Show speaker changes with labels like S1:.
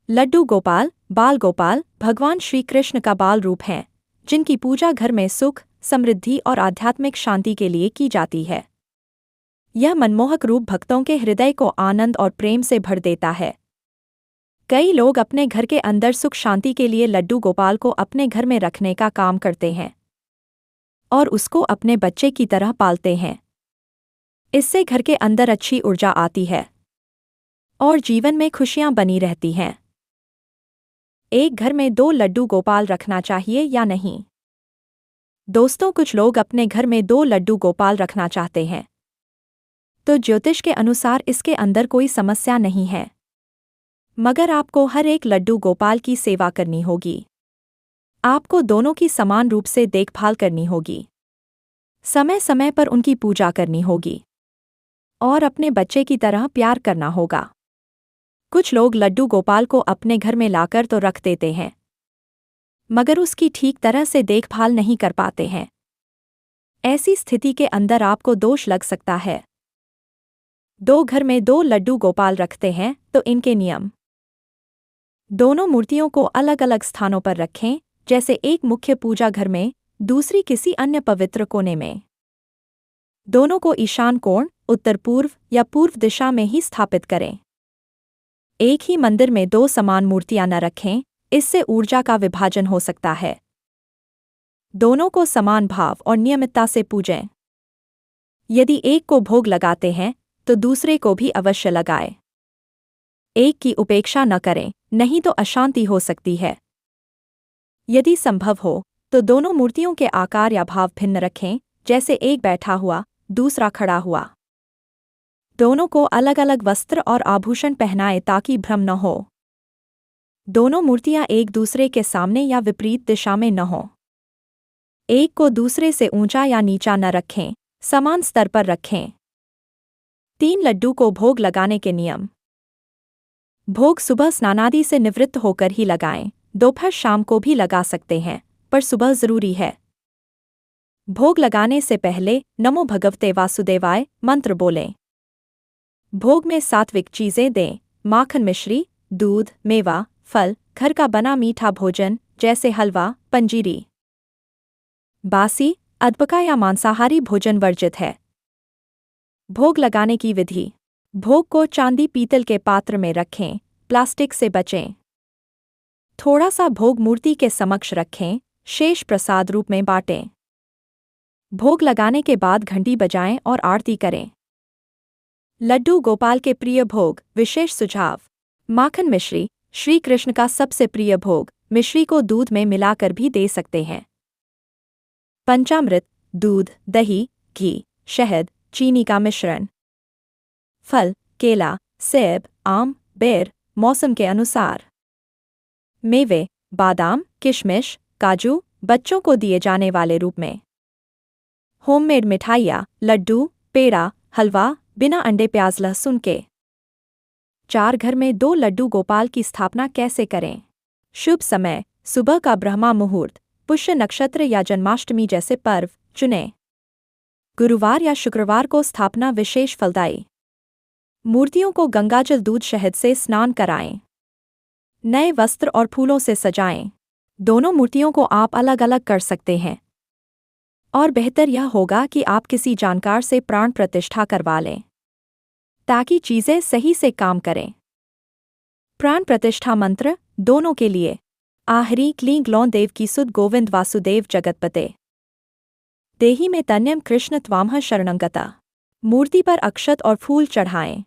S1: लड्डू गोपाल, बाल गोपाल भगवान श्री कृष्ण का बाल रूप हैं, जिनकी पूजा घर में सुख, समृद्धि और आध्यात्मिक शांति के लिए की जाती है। यह मनमोहक रूप भक्तों के हृदय को आनंद और प्रेम से भर देता है। कई लोग अपने घर के अंदर सुख शांति के लिए लड्डू गोपाल को अपने घर में रखने का काम करते हैं और उसको अपने बच्चे की तरह पालते हैं। इससे घर के अंदर अच्छी ऊर्जा आती है और जीवन में खुशियां बनी रहती हैं। एक घर में 2 लड्डू गोपाल रखना चाहिए या नहीं? दोस्तों, कुछ लोग अपने घर में 2 लड्डू गोपाल रखना चाहते हैं, तो ज्योतिष के अनुसार इसके अंदर कोई समस्या नहीं है, मगर आपको हर एक लड्डू गोपाल की सेवा करनी होगी। आपको दोनों की समान रूप से देखभाल करनी होगी, समय समय पर उनकी पूजा करनी होगी और अपने बच्चे की तरह प्यार करना होगा। कुछ लोग लड्डू गोपाल को अपने घर में लाकर तो रख देते हैं, मगर उसकी ठीक तरह से देखभाल नहीं कर पाते हैं। ऐसी स्थिति के अंदर आपको दोष लग सकता है। 2 घर में 2 लड्डू गोपाल रखते हैं तो इनके नियम: दोनों मूर्तियों को अलग अलग स्थानों पर रखें, जैसे एक मुख्य पूजा घर में, दूसरी किसी अन्य पवित्र कोने में। दोनों को ईशान कोण, उत्तर पूर्व या पूर्व दिशा में ही स्थापित करें। एक ही मंदिर में 2 समान मूर्तियां न रखें, इससे ऊर्जा का विभाजन हो सकता है। दोनों को समान भाव और नियमितता से पूजें। यदि एक को भोग लगाते हैं तो दूसरे को भी अवश्य लगाएं। एक की उपेक्षा न करें, नहीं तो अशांति हो सकती है। यदि संभव हो तो दोनों मूर्तियों के आकार या भाव भिन्न रखें, जैसे एक बैठा हुआ, दूसरा खड़ा हुआ। दोनों को अलग अलग वस्त्र और आभूषण पहनाएं ताकि भ्रम न हो। दोनों मूर्तियां एक दूसरे के सामने या विपरीत दिशा में न हों। एक को दूसरे से ऊंचा या नीचा न रखें, समान स्तर पर रखें। 3 लड्डू को भोग लगाने के नियम: भोग सुबह स्नानादि से निवृत्त होकर ही लगाएं, दोपहर शाम को भी लगा सकते हैं, पर सुबह जरूरी है। भोग लगाने से पहले नमो भगवते वासुदेवाय मंत्र बोलें। भोग में सात्विक चीजें दें, माखन, मिश्री, दूध, मेवा, फल, घर का बना मीठा भोजन जैसे हलवा, पंजीरी। बासी, अधपका या मांसाहारी भोजन वर्जित है। भोग लगाने की विधि: भोग को चांदी पीतल के पात्र में रखें, प्लास्टिक से बचें। थोड़ा सा भोग मूर्ति के समक्ष रखें, शेष प्रसाद रूप में बांटें। भोग लगाने के बाद घंटी बजाएं और आरती करें। लड्डू गोपाल के प्रिय भोग, विशेष सुझाव: माखन मिश्री, श्री कृष्ण का सबसे प्रिय भोग। मिश्री को दूध में मिलाकर भी दे सकते हैं। पंचामृत, दूध, दही, घी, शहद, चीनी का मिश्रण। फल: केला, सेब, आम, बेर, मौसम के अनुसार। मेवे: बादाम, किशमिश, काजू, बच्चों को दिए जाने वाले रूप में। होममेड मिठाइयाँ, लड्डू, पेड़ा, हलवा, बिना अंडे, प्याज, लहसुन के। 4 घर में 2 लड्डू गोपाल की स्थापना कैसे करें? शुभ समय: सुबह का ब्रह्मा मुहूर्त, पुष्य नक्षत्र या जन्माष्टमी जैसे पर्व चुनें। गुरुवार या शुक्रवार को स्थापना विशेष फलदायी। मूर्तियों को गंगाजल, दूध, शहद से स्नान कराएं। नए वस्त्र और फूलों से सजाएं। दोनों मूर्तियों को आप अलग अलग कर सकते हैं और बेहतर यह होगा कि आप किसी जानकार से प्राण प्रतिष्ठा करवा लें ताकि चीजें सही से काम करें। प्राण प्रतिष्ठा मंत्र दोनों के लिए: आहरी क्लीं ग्लौं देव की सुध गोविंद वासुदेव जगतपते। देहि में तन्यम कृष्ण त्वामह शरणंगता। मूर्ति पर अक्षत और फूल चढ़ाएं।